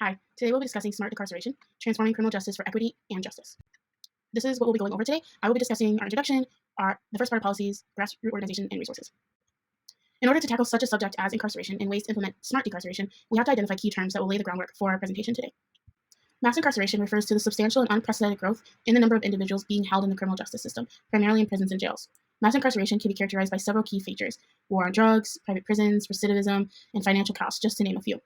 Hi, today we'll be discussing smart decarceration, transforming criminal justice for equity and justice. This is what we'll be going over today. I will be discussing our introduction, the first part of policies, grassroots organization, and resources. In order to tackle such a subject as incarceration and ways to implement smart decarceration, we have to identify key terms that will lay the groundwork for our presentation today. Mass incarceration refers to the substantial and unprecedented growth in the number of individuals being held in the criminal justice system, primarily in prisons and jails. Mass incarceration can be characterized by several key features: war on drugs, private prisons, recidivism, and financial costs, just to name a few.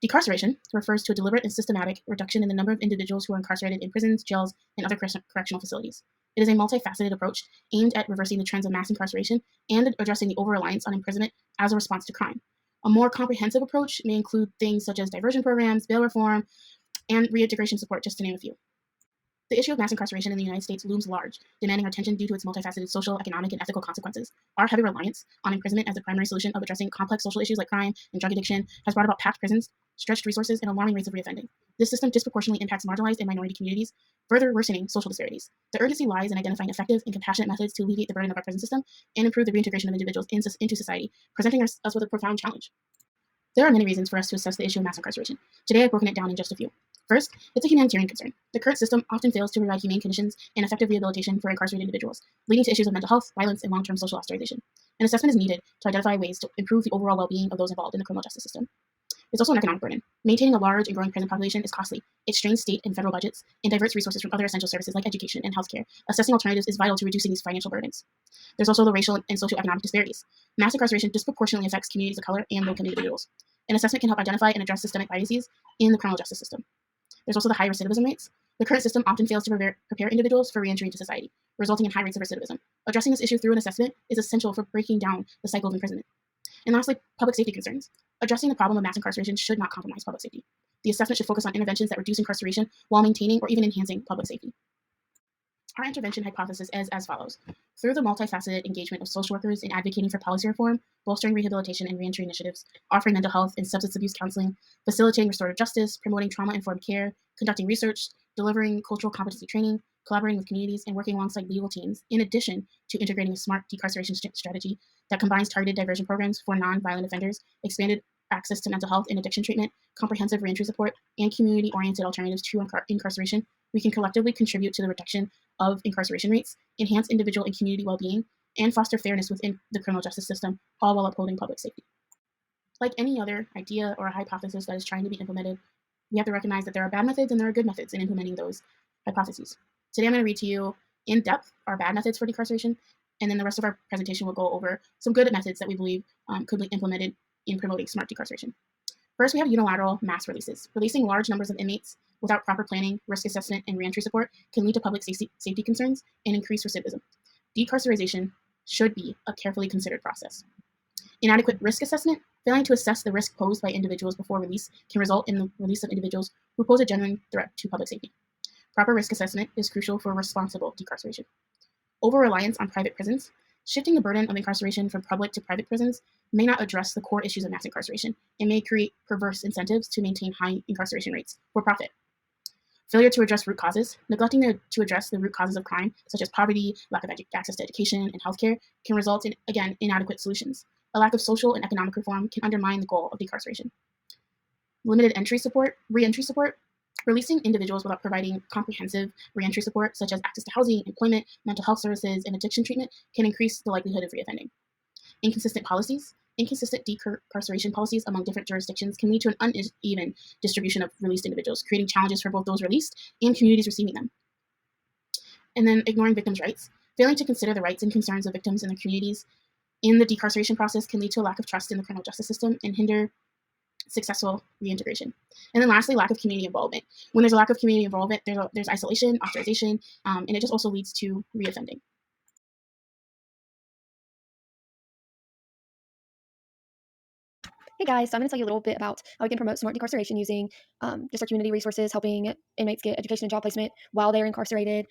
Decarceration refers to a deliberate and systematic reduction in the number of individuals who are incarcerated in prisons, jails, and other correctional facilities. It is a multifaceted approach aimed at reversing the trends of mass incarceration and addressing the over-reliance on imprisonment as a response to crime. A more comprehensive approach may include things such as diversion programs, bail reform, and reintegration support, just to name a few. The issue of mass incarceration in the United States looms large, demanding our attention due to its multifaceted social, economic, and ethical consequences. Our heavy reliance on imprisonment as the primary solution of addressing complex social issues like crime and drug addiction has brought about packed prisons, stretched resources, and alarming rates of reoffending. This system disproportionately impacts marginalized and minority communities, further worsening social disparities. The urgency lies in identifying effective and compassionate methods to alleviate the burden of our prison system and improve the reintegration of individuals into society, presenting us with a profound challenge. There are many reasons for us to assess the issue of mass incarceration. Today I've broken it down in just a few. First, it's a humanitarian concern. The current system often fails to provide humane conditions and effective rehabilitation for incarcerated individuals, leading to issues of mental health, violence, and long-term social ostracization. An assessment is needed to identify ways to improve the overall well-being of those involved in the criminal justice system. It's also an economic burden. Maintaining a large and growing prison population is costly. It strains state and federal budgets and diverts resources from other essential services like education and healthcare. Assessing alternatives is vital to reducing these financial burdens. There's also the racial and socioeconomic disparities. Mass incarceration disproportionately affects communities of color and low-income individuals. An assessment can help identify and address systemic biases in the criminal justice system. There's also the high recidivism rates. The current system often fails to prepare individuals for reentry into society, resulting in high rates of recidivism. Addressing this issue through an assessment is essential for breaking down the cycle of imprisonment. And lastly, public safety concerns. Addressing the problem of mass incarceration should not compromise public safety. The assessment should focus on interventions that reduce incarceration while maintaining or even enhancing public safety. Our intervention hypothesis is as follows. Through the multifaceted engagement of social workers in advocating for policy reform, bolstering rehabilitation and reentry initiatives, offering mental health and substance abuse counseling, facilitating restorative justice, promoting trauma-informed care, conducting research, delivering cultural competency training, collaborating with communities, and working alongside legal teams, in addition to integrating a smart decarceration strategy that combines targeted diversion programs for non-violent offenders, expanded access to mental health and addiction treatment, comprehensive reentry support, and community-oriented alternatives to incarceration, we can collectively contribute to the reduction of incarceration rates, enhance individual and community well-being, and foster fairness within the criminal justice system, all while upholding public safety. Like any other idea or hypothesis that is trying to be implemented, we have to recognize that there are bad methods and there are good methods in implementing those hypotheses. Today I'm going to read to you in depth our bad methods for decarceration, and then the rest of our presentation will go over some good methods that we believe could be implemented in promoting smart decarceration. First, we have unilateral mass releases. Releasing large numbers of inmates without proper planning, risk assessment, and reentry support can lead to public safety concerns and increase recidivism. Decarceration should be a carefully considered process. Inadequate risk assessment. Failing to assess the risk posed by individuals before release can result in the release of individuals who pose a genuine threat to public safety. Proper risk assessment is crucial for responsible decarceration. Over-reliance on private prisons. Shifting the burden of incarceration from public to private prisons may not address the core issues of mass incarceration and may create perverse incentives to maintain high incarceration rates for profit. Failure to address root causes. Neglecting to address the root causes of crime, such as poverty, lack of access to education, and healthcare, can result in, again, inadequate solutions. A lack of social and economic reform can undermine the goal of decarceration. Limited reentry support. Releasing individuals without providing comprehensive reentry support, such as access to housing, employment, mental health services, and addiction treatment, can increase the likelihood of reoffending. Inconsistent policies. Inconsistent decarceration policies among different jurisdictions can lead to an uneven distribution of released individuals, creating challenges for both those released and communities receiving them. And then ignoring victims' rights. Failing to consider the rights and concerns of victims and their communities in the decarceration process can lead to a lack of trust in the criminal justice system and hinder successful reintegration. And then lastly, lack of community involvement. When there's a lack of community involvement, there's isolation, ostracization, and it just also leads to reoffending. Hey guys, so I'm going to tell you a little bit about how we can promote smart decarceration using just our community resources, helping inmates get education and job placement while they're incarcerated,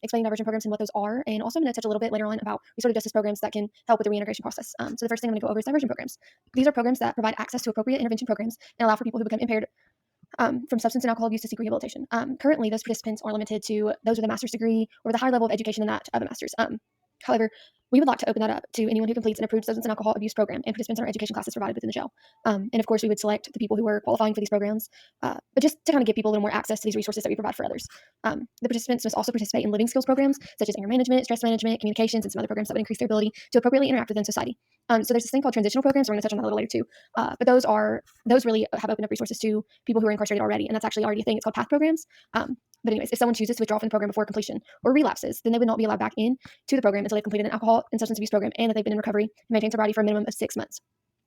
explaining diversion programs and what those are, and also I'm going to touch a little bit later on about restorative justice programs that can help with the reintegration process. So the first thing I'm going to go over is diversion programs. These are programs that provide access to appropriate intervention programs and allow for people who become impaired from substance and alcohol abuse to seek rehabilitation. Currently, those participants are limited to those with a master's degree or with a higher level of education than that of a master's. However, we would like to open that up to anyone who completes an approved substance and alcohol abuse program and participants in our education classes provided within the jail. And of course, we would select the people who are qualifying for these programs, but just to kind of give people a little more access to these resources that we provide for others. The participants must also participate in living skills programs such as anger management, stress management, communications, and some other programs that would increase their ability to appropriately interact within society. So there's this thing called transitional programs. We're going to touch on that a little later too. But those really have opened up resources to people who are incarcerated already, and that's actually already a thing. It's called PATH programs. But anyways, if someone chooses to withdraw from the program before completion or relapses, then they would not be allowed back in to the program until they've completed an alcohol and substance abuse program and that they've been in recovery and maintained sobriety for a minimum of 6 months.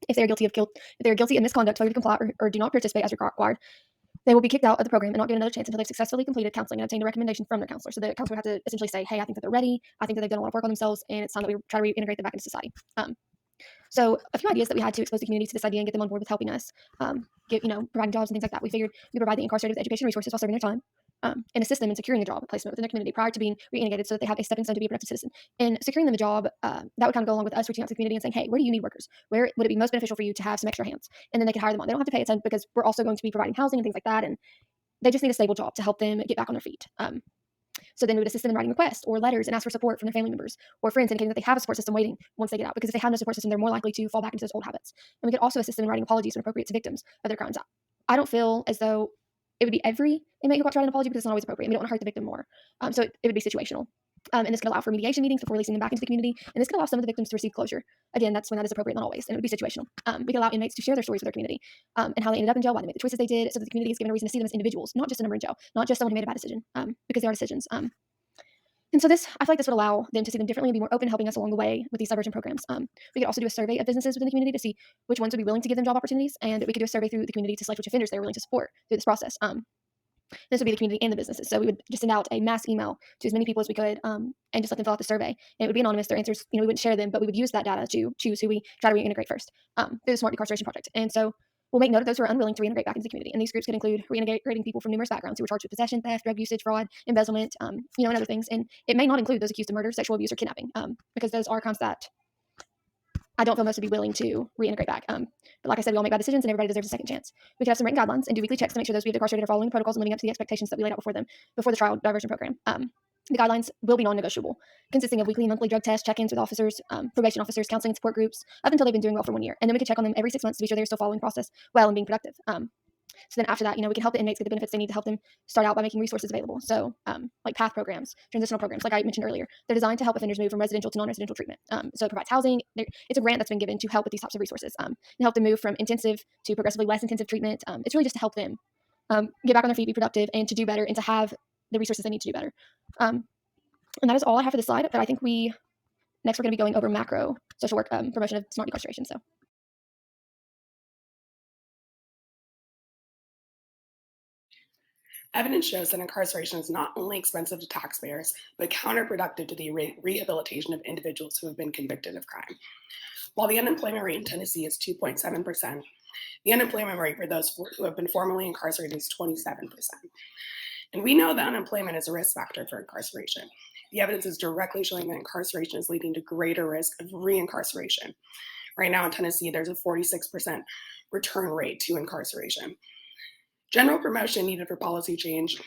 If they are guilty of misconduct, failure to comply, or do not participate as required, they will be kicked out of the program and not given another chance until they've successfully completed counseling and obtained a recommendation from their counselor. So the counselor would have to essentially say, hey, I think that they're ready. I think that they've done a lot of work on themselves, and it's time that we try to reintegrate them back into society. So a few ideas that we had to expose the community to this idea and get them on board with helping us, providing jobs and things like that. We figured we provide the incarcerated with education resources while serving their time, and assist them in securing a job placement within the community prior to being reintegrated so that they have a stepping stone to be a productive citizen. And securing them a job, that would kind of go along with us reaching out to the community and saying, hey, where do you need workers? Where would it be most beneficial for you to have some extra hands? And then they can hire them on. They don't have to pay a ton because we're also going to be providing housing and things like that. And they just need a stable job to help them get back on their feet. So then we would assist them in writing requests or letters and ask for support from their family members or friends, indicating that they have a support system waiting once they get out. Because if they have no support system, they're more likely to fall back into those old habits. And we could also assist them in writing apologies when appropriate to victims of their crimes. I don't feel as though it would be every inmate who got to write an apology because it's not always appropriate. And we don't want to hurt the victim more. So it would be situational. And this could allow for mediation meetings before releasing them back into the community. And this could allow some of the victims to receive closure. Again, that's when that is appropriate, not always. And it would be situational. We could allow inmates to share their stories with their community and how they ended up in jail, why they made the choices they did, so that the community is given a reason to see them as individuals, not just a number in jail, not just someone who made a bad decision, because they are decisions. And so I feel like this would allow them to see them differently and be more open, helping us along the way with these diversion programs. We could also do a survey of businesses within the community to see which ones would be willing to give them job opportunities, and we could do a survey through the community to select which offenders they're willing to support through this process. This would be the community and the businesses. So we would just send out a mass email to as many people as we could, and just let them fill out the survey. And it would be anonymous. Their answers, we wouldn't share them, but we would use that data to choose who we try to reintegrate first through the SMART Decarceration project. And so we'll make note of those who are unwilling to reintegrate back into the community. And these groups could include reintegrating people from numerous backgrounds who were charged with possession, theft, drug usage, fraud, embezzlement, and other things. And it may not include those accused of murder, sexual abuse, or kidnapping, because those are crimes that I don't feel most would be willing to reintegrate back. But like I said, we all make bad decisions and everybody deserves a second chance. We could have some written guidelines and do weekly checks to make sure those we have decarcerated are following the protocols and living up to the expectations that we laid out before them before the trial diversion program. The guidelines will be non-negotiable, consisting of weekly and monthly drug tests, check-ins with officers, probation officers, counseling and support groups, up until they've been doing well for 1 year. And then we could check on them every 6 months to be sure they're still following the process well and being productive. So then after that, we can help the inmates get the benefits they need to help them start out by making resources available. So like PATH programs, transitional programs, like I mentioned earlier, they're designed to help offenders move from residential to non-residential treatment. So it provides housing. It's a grant that's been given to help with these types of resources and help them move from intensive to progressively less intensive treatment. It's really just to help them get back on their feet, be productive, and to do better and to have the resources they need to do better. And that is all I have for this slide. But I think next we're going to be going over macro social work promotion of smart decarceration. So. Evidence shows that incarceration is not only expensive to taxpayers, but counterproductive to the rehabilitation of individuals who have been convicted of crime. While the unemployment rate in Tennessee is 2.7%, the unemployment rate for those who have been formerly incarcerated is 27%. And we know that unemployment is a risk factor for incarceration. The evidence is directly showing that incarceration is leading to greater risk of reincarceration. Right now in Tennessee, there's a 46% return rate to incarceration. General promotion needed for policy change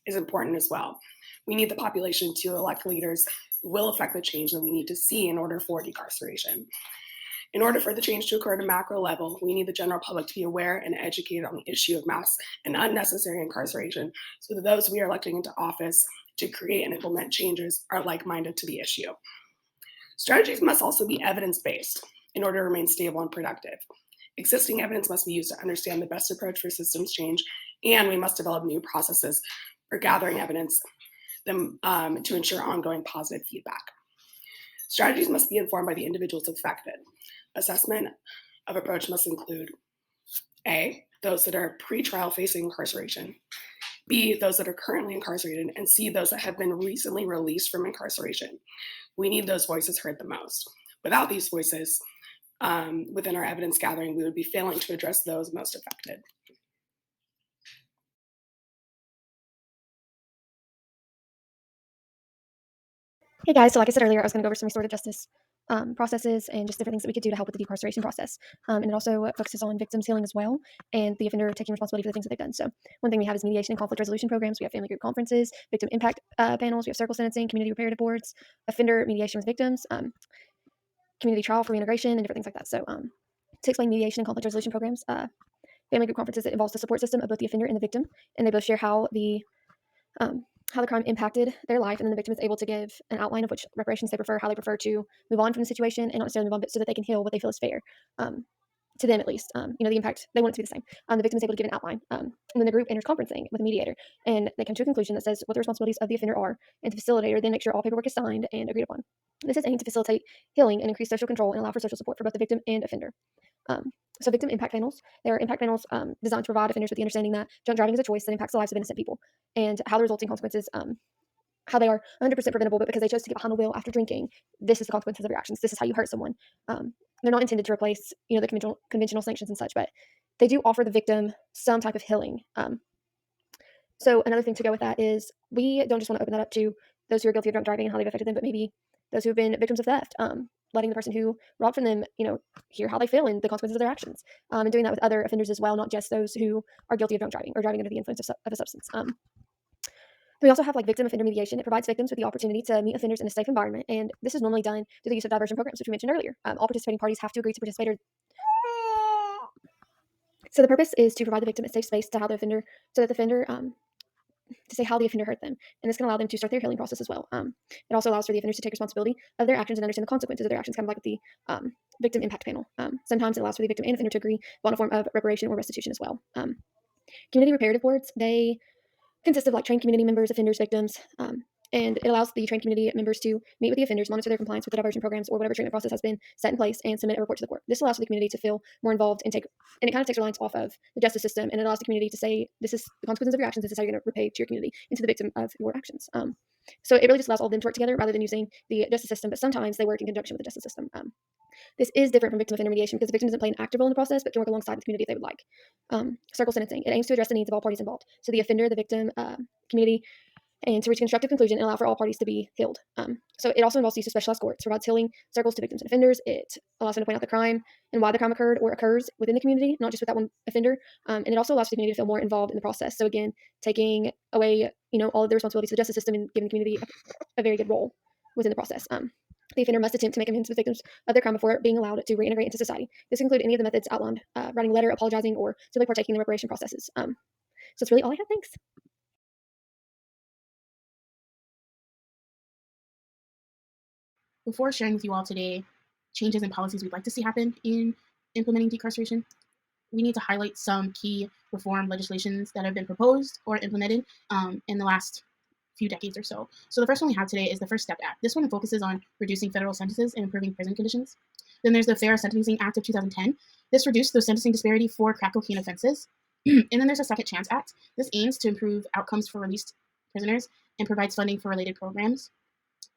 is important as well. We need the population to elect leaders who will affect the change that we need to see in order for decarceration. In order for the change to occur at a macro level, we need the general public to be aware and educated on the issue of mass and unnecessary incarceration so that those we are electing into office to create and implement changes are like-minded to the issue. Strategies must also be evidence-based in order to remain stable and productive. Existing evidence must be used to understand the best approach for systems change, and we must develop new processes for gathering evidence to ensure ongoing positive feedback. Strategies must be informed by the individuals affected. Assessment of approach must include A, those that are pre-trial facing incarceration, B, those that are currently incarcerated, and C, those that have been recently released from incarceration. We need those voices heard the most. Without these voices, within our evidence gathering, we would be failing to address those most affected. Hey guys, so like I said earlier, I was going to go over some restorative justice processes and just different things that we could do to help with the decarceration process. And it also focuses on victims healing as well and the offender taking responsibility for the things that they've done. So one thing we have is mediation and conflict resolution programs. We have family group conferences, victim impact panels, we have circle sentencing, community reparative boards, offender mediation with victims, community trial for reintegration, and different things like that. So to explain mediation and conflict resolution programs, family group conferences, it involves the support system of both the offender and the victim, and they both share how the crime impacted their life, and then the victim is able to give an outline of which reparations they prefer, how they prefer to move on from the situation, and not necessarily move on, but so that they can heal what they feel is fair, to them at least. The impact, they want it to be the same. The victim is able to give an outline, and then the group enters conferencing with a mediator, and they come to a conclusion that says what the responsibilities of the offender are, and the facilitator then makes sure all paperwork is signed and agreed upon. This is aimed to facilitate healing and increase social control and allow for social support for both the victim and offender. So victim impact panels, there are impact panels designed to provide offenders with the understanding that drunk driving is a choice that impacts the lives of innocent people, and how the resulting consequences, how they are 100% preventable, but because they chose to get behind the wheel after drinking, this is the consequences of your actions. This is how you hurt someone. They're not intended to replace, the conventional sanctions and such, but they do offer the victim some type of healing. So another thing to go with that is we don't just want to open that up to those who are guilty of drunk driving and how they've affected them, but maybe those who have been victims of theft. Letting the person who robbed from them, hear how they feel and the consequences of their actions, and doing that with other offenders as well, not just those who are guilty of drunk driving or driving under the influence of a substance. We also have victim offender mediation. It provides victims with the opportunity to meet offenders in a safe environment, and this is normally done through the use of diversion programs, which we mentioned earlier. All participating parties have to agree to participate. So the purpose is to provide the victim a safe space to how the offender, so that the offender to say how the offender hurt them, and this can allow them to start their healing process as well. It also allows for the offenders to take responsibility of their actions and understand the consequences of their actions, kind of like with the victim impact panel. Sometimes it allows for the victim and offender to agree on a form of reparation or restitution as well. Community reparative boards, they consist of trained community members, offenders, victims, and it allows the trained community members to meet with the offenders, monitor their compliance with the diversion programs or whatever treatment process has been set in place, and submit a report to the court. This allows for the community to feel more involved and it kind of takes reliance off of the justice system, and it allows the community to say, this is the consequences of your actions, this is how you're going to repay to your community and to the victim of your actions. So it really just allows all of them to work together rather than using the justice system, but sometimes they work in conjunction with the justice system. This is different from victim offender mediation because the victim doesn't play an active role in the process, but can work alongside the community if they would like. Circle sentencing. It aims to address the needs of all parties involved. So the offender, the victim, community, and to reach a constructive conclusion and allow for all parties to be healed. So it also involves the use of specialized courts, provides healing circles to victims and offenders. It allows them to point out the crime and why the crime occurred or occurs within the community, not just with that one offender. And it also allows the community to feel more involved in the process. So again, taking away, all of the responsibilities of the justice system and giving the community a very good role within the process. The offender must attempt to make amends with victims of their crime before being allowed to reintegrate into society. This includes any of the methods outlined, writing a letter, apologizing, or simply partaking in the reparation processes. So that's really all I have. Thanks. Before sharing with you all today changes and policies we'd like to see happen in implementing decarceration, we need to highlight some key reform legislations that have been proposed or implemented in the last few decades or so. So the first one we have today is the First Step Act. This one focuses on reducing federal sentences and improving prison conditions. Then there's the Fair Sentencing Act of 2010. This reduced the sentencing disparity for crack cocaine offenses. And then there's the Second Chance Act. This aims to improve outcomes for released prisoners and provides funding for related programs.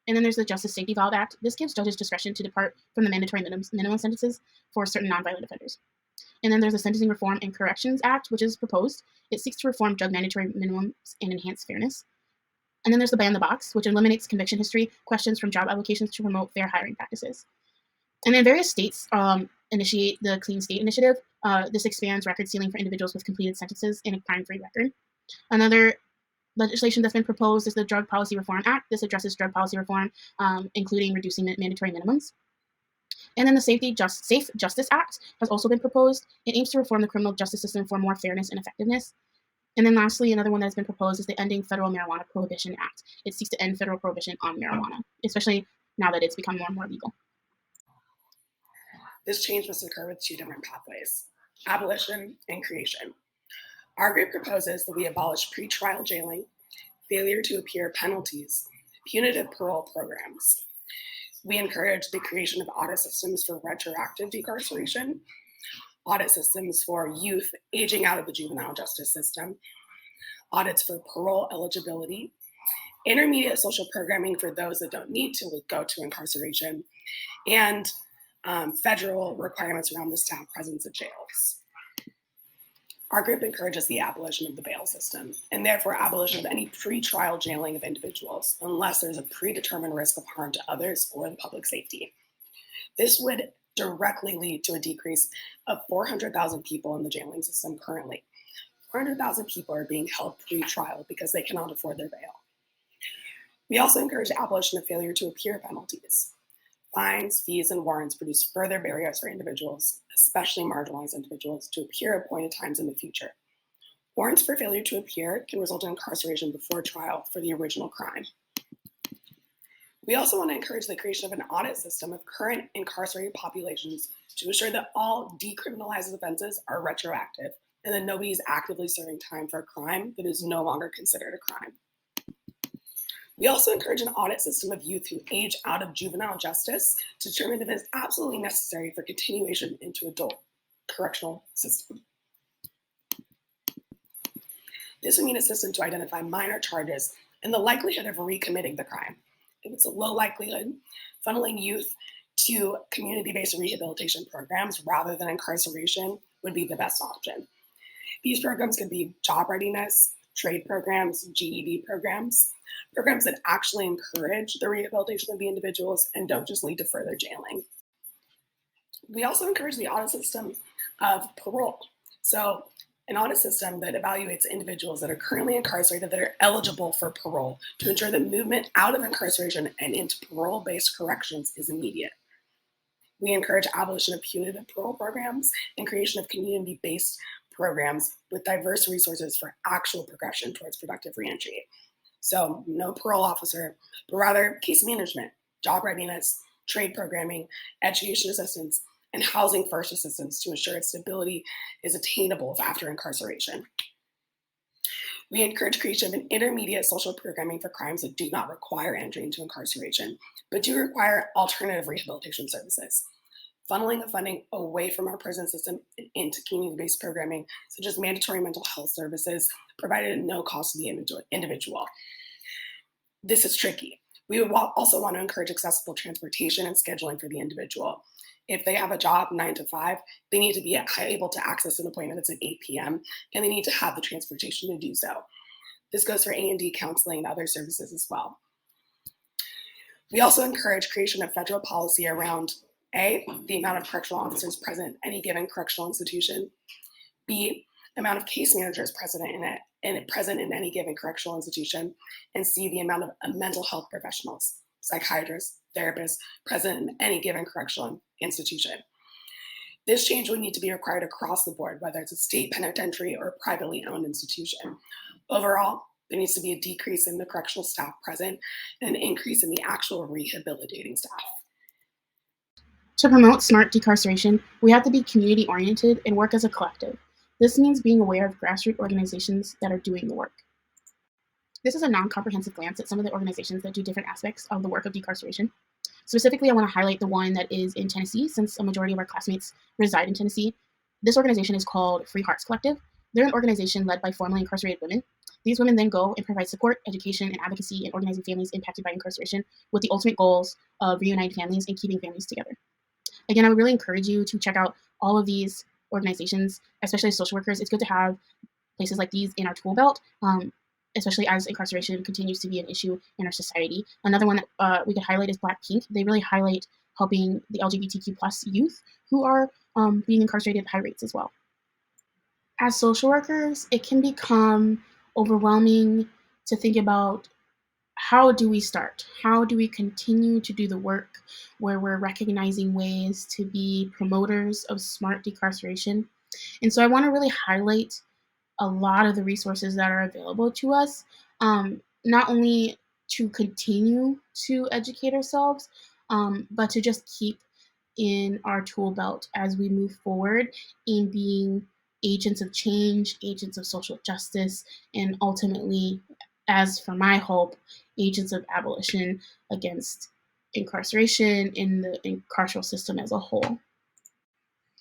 And then there's the Justice Safety Valve Act. This gives judges discretion to depart from the mandatory minimum sentences for certain nonviolent offenders. And then there's the Sentencing Reform and Corrections Act, which is proposed. It seeks to reform drug mandatory minimums and enhance fairness. And then there's the Ban the Box, which eliminates conviction history questions from job applications to promote fair hiring practices. And then various states initiate the Clean State Initiative. This expands record sealing for individuals with completed sentences and a crime-free record. Another legislation that's been proposed is the Drug Policy Reform Act. This addresses drug policy reform, including reducing mandatory minimums. And then the Safe Justice Act has also been proposed. It aims to reform the criminal justice system for more fairness and effectiveness. And then lastly, another one that has been proposed is the Ending Federal Marijuana Prohibition Act. It seeks to end federal prohibition on marijuana, especially now that it's become more and more legal. This change must occur with two different pathways: abolition and creation. Our group proposes that we abolish pretrial jailing, failure to appear penalties, punitive parole programs. We encourage the creation of audit systems for retroactive decarceration, audit systems for youth aging out of the juvenile justice system, audits for parole eligibility, intermediate social programming for those that don't need to go to incarceration, and federal requirements around the staff presence at jails. Our group encourages the abolition of the bail system, and therefore abolition of any pre-trial jailing of individuals unless there's a predetermined risk of harm to others or the public safety. This would directly lead to a decrease of 400,000 people in the jailing system currently. 400,000 people are being held pre-trial because they cannot afford their bail. We also encourage the abolition of failure to appear penalties. Fines, fees, and warrants produce further barriers for individuals, especially marginalized individuals, to appear at appointed times in the future. Warrants for failure to appear can result in incarceration before trial for the original crime. We also want to encourage the creation of an audit system of current incarcerated populations to ensure that all decriminalized offenses are retroactive and that nobody is actively serving time for a crime that is no longer considered a crime. We also encourage an audit system of youth who age out of juvenile justice to determine if it is absolutely necessary for continuation into adult correctional system. This would mean a system to identify minor charges and the likelihood of recommitting the crime. If it's a low likelihood, funneling youth to community-based rehabilitation programs rather than incarceration would be the best option. These programs could be job readiness, trade programs, GED programs that actually encourage the rehabilitation of the individuals and don't just lead to further jailing. We also encourage the audit system of parole. So an audit system that evaluates individuals that are currently incarcerated that are eligible for parole to ensure that movement out of incarceration and into parole-based corrections is immediate. We encourage abolition of punitive parole programs and creation of community-based programs with diverse resources for actual progression towards productive reentry. So no parole officer, but rather case management, job readiness, trade programming, education assistance, and housing first assistance to ensure its stability is attainable after incarceration. We encourage creation of an intermediate social programming for crimes that do not require entry into incarceration, but do require alternative rehabilitation services. Funneling the funding away from our prison system and into community-based programming, such as mandatory mental health services, provided at no cost to the individual. This is tricky. We would also want to encourage accessible transportation and scheduling for the individual. If they have a job 9 to 5, they need to be able to access an appointment that's at 8 p.m., and they need to have the transportation to do so. This goes for A&D counseling and other services as well. We also encourage creation of federal policy around A, the amount of correctional officers present at any given correctional institution, B, the amount of case managers present in any given correctional institution, and C, the amount of mental health professionals, psychiatrists, therapists present in any given correctional institution. This change would need to be required across the board, whether it's a state penitentiary or a privately owned institution. Overall, there needs to be a decrease in the correctional staff present and an increase in the actual rehabilitating staff. To promote smart decarceration, we have to be community-oriented and work as a collective. This means being aware of grassroots organizations that are doing the work. This is a non-comprehensive glance at some of the organizations that do different aspects of the work of decarceration. Specifically, I want to highlight the one that is in Tennessee, since a majority of our classmates reside in Tennessee. This organization is called Free Hearts Collective. They're an organization led by formerly incarcerated women. These women then go and provide support, education, and advocacy in organizing families impacted by incarceration with the ultimate goals of reuniting families and keeping families together. Again, I would really encourage you to check out all of these organizations, especially as social workers. It's good to have places like these in our tool belt, especially as incarceration continues to be an issue in our society. Another one that we could highlight is Black Pink. They really highlight helping the LGBTQ plus youth who are being incarcerated at high rates as well. As social workers, it can become overwhelming to think about how do we start? How do we continue to do the work where we're recognizing ways to be promoters of smart decarceration? And so I want to really highlight a lot of the resources that are available to us, not only to continue to educate ourselves, but to just keep in our tool belt as we move forward in being agents of change, agents of social justice, and ultimately, as for my hope, agents of abolition against incarceration in the carceral system as a whole.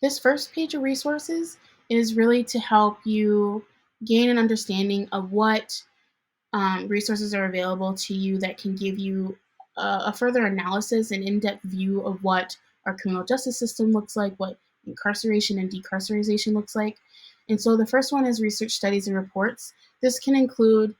This first page of resources is really to help you gain an understanding of what resources are available to you that can give you a further analysis and in-depth view of what our criminal justice system looks like, what incarceration and decarceration looks like. And so the first one is research studies and reports. This can include,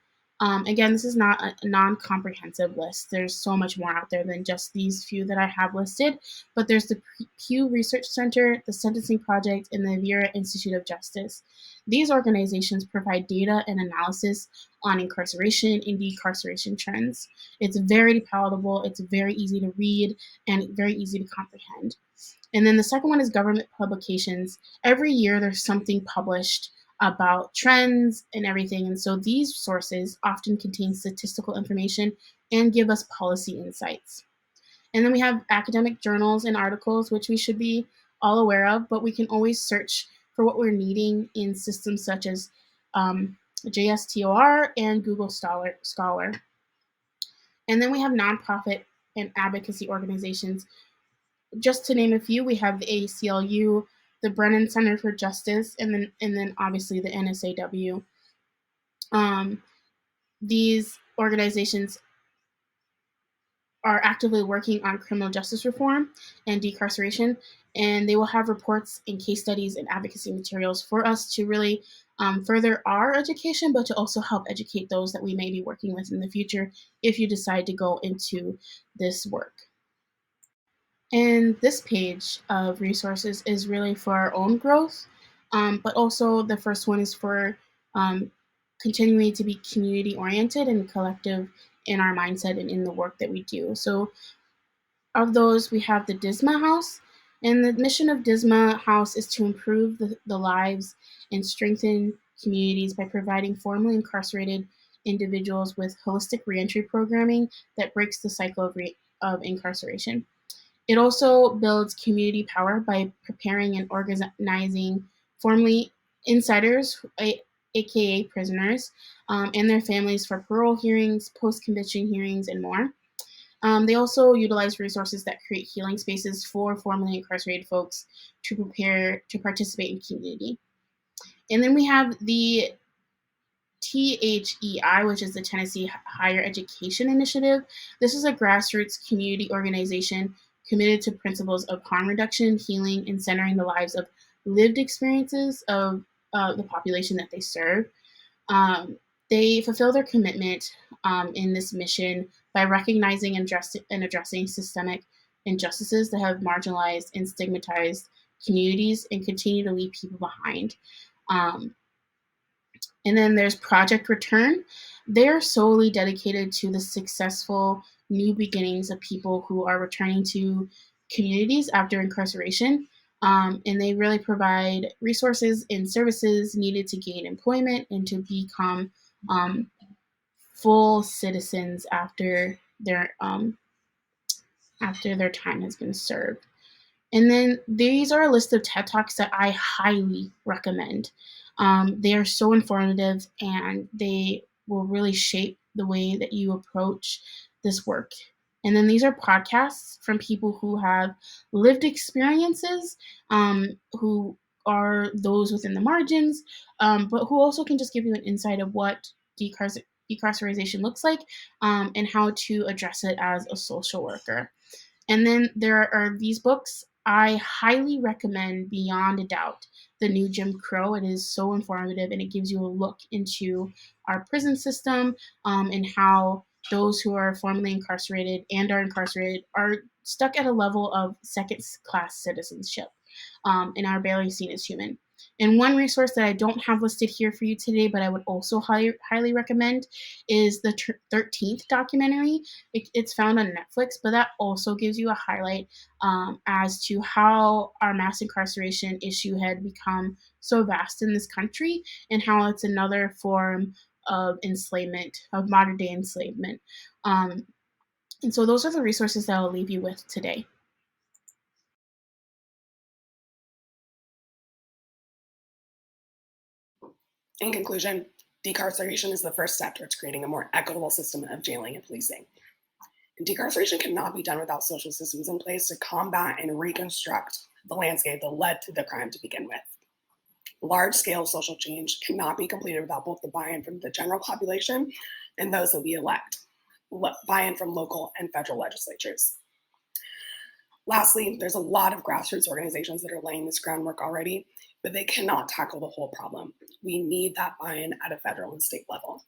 again, this is not a non-comprehensive list. There's so much more out there than just these few that I have listed, but there's the Pew Research Center, the Sentencing Project, and the Vera Institute of Justice. These organizations provide data and analysis on incarceration and decarceration trends. It's very palatable, it's very easy to read, and very easy to comprehend. And then the second one is government publications. Every year there's something published about trends and everything. And so these sources often contain statistical information and give us policy insights. And then we have academic journals and articles, which we should be all aware of, but we can always search for what we're needing in systems such as JSTOR and Google Scholar. And then we have nonprofit and advocacy organizations. Just to name a few, we have the ACLU, the Brennan Center for Justice, and then obviously the NSAW. These organizations are actively working on criminal justice reform and decarceration, and they will have reports and case studies and advocacy materials for us to really further our education, but to also help educate those that we may be working with in the future if you decide to go into this work. And this page of resources is really for our own growth, but also the first one is for continuing to be community oriented and collective in our mindset and in the work that we do. So of those, we have the DISMA House, and the mission of DISMA House is to improve the lives and strengthen communities by providing formerly incarcerated individuals with holistic reentry programming that breaks the cycle of incarceration. It also builds community power by preparing and organizing formerly insiders, aka prisoners, and their families for parole hearings, post-conviction hearings, and more. They also utilize resources that create healing spaces for formerly incarcerated folks to prepare to participate in community. And then we have the THEI, which is the Tennessee Higher Education Initiative. This is a grassroots community organization committed to principles of harm reduction, healing, and centering the lives of lived experiences of the population that they serve. They fulfill their commitment in this mission by recognizing and addressing systemic injustices that have marginalized and stigmatized communities and continue to leave people behind. And then there's Project Return. They're solely dedicated to the successful new beginnings of people who are returning to communities after incarceration. And they really provide resources and services needed to gain employment and to become full citizens after their time has been served. And then these are a list of TED Talks that I highly recommend. They are so informative and they will really shape the way that you approach this work. And then these are podcasts from people who have lived experiences, who are those within the margins, but who also can just give you an insight of what decarceration looks like and how to address it as a social worker. And then there are these books. I highly recommend Beyond a Doubt, The New Jim Crow. It is so informative and it gives you a look into our prison system and how those who are formerly incarcerated and are incarcerated are stuck at a level of second-class citizenship and are barely seen as human. And one resource that I don't have listed here for you today, but I would also highly recommend is the 13th documentary. It's found on Netflix, but that also gives you a highlight as to how our mass incarceration issue had become so vast in this country and how it's another form of enslavement, of modern day enslavement. And so those are the resources that I'll leave you with today. In conclusion, decarceration is the first step towards creating a more equitable system of jailing and policing. And decarceration cannot be done without social systems in place to combat and reconstruct the landscape that led to the crime to begin with. Large-scale social change cannot be completed without both the buy-in from the general population and those that we elect, buy-in from local and federal legislatures. Lastly, there's a lot of grassroots organizations that are laying this groundwork already, but they cannot tackle the whole problem. We need that buy-in at a federal and state level.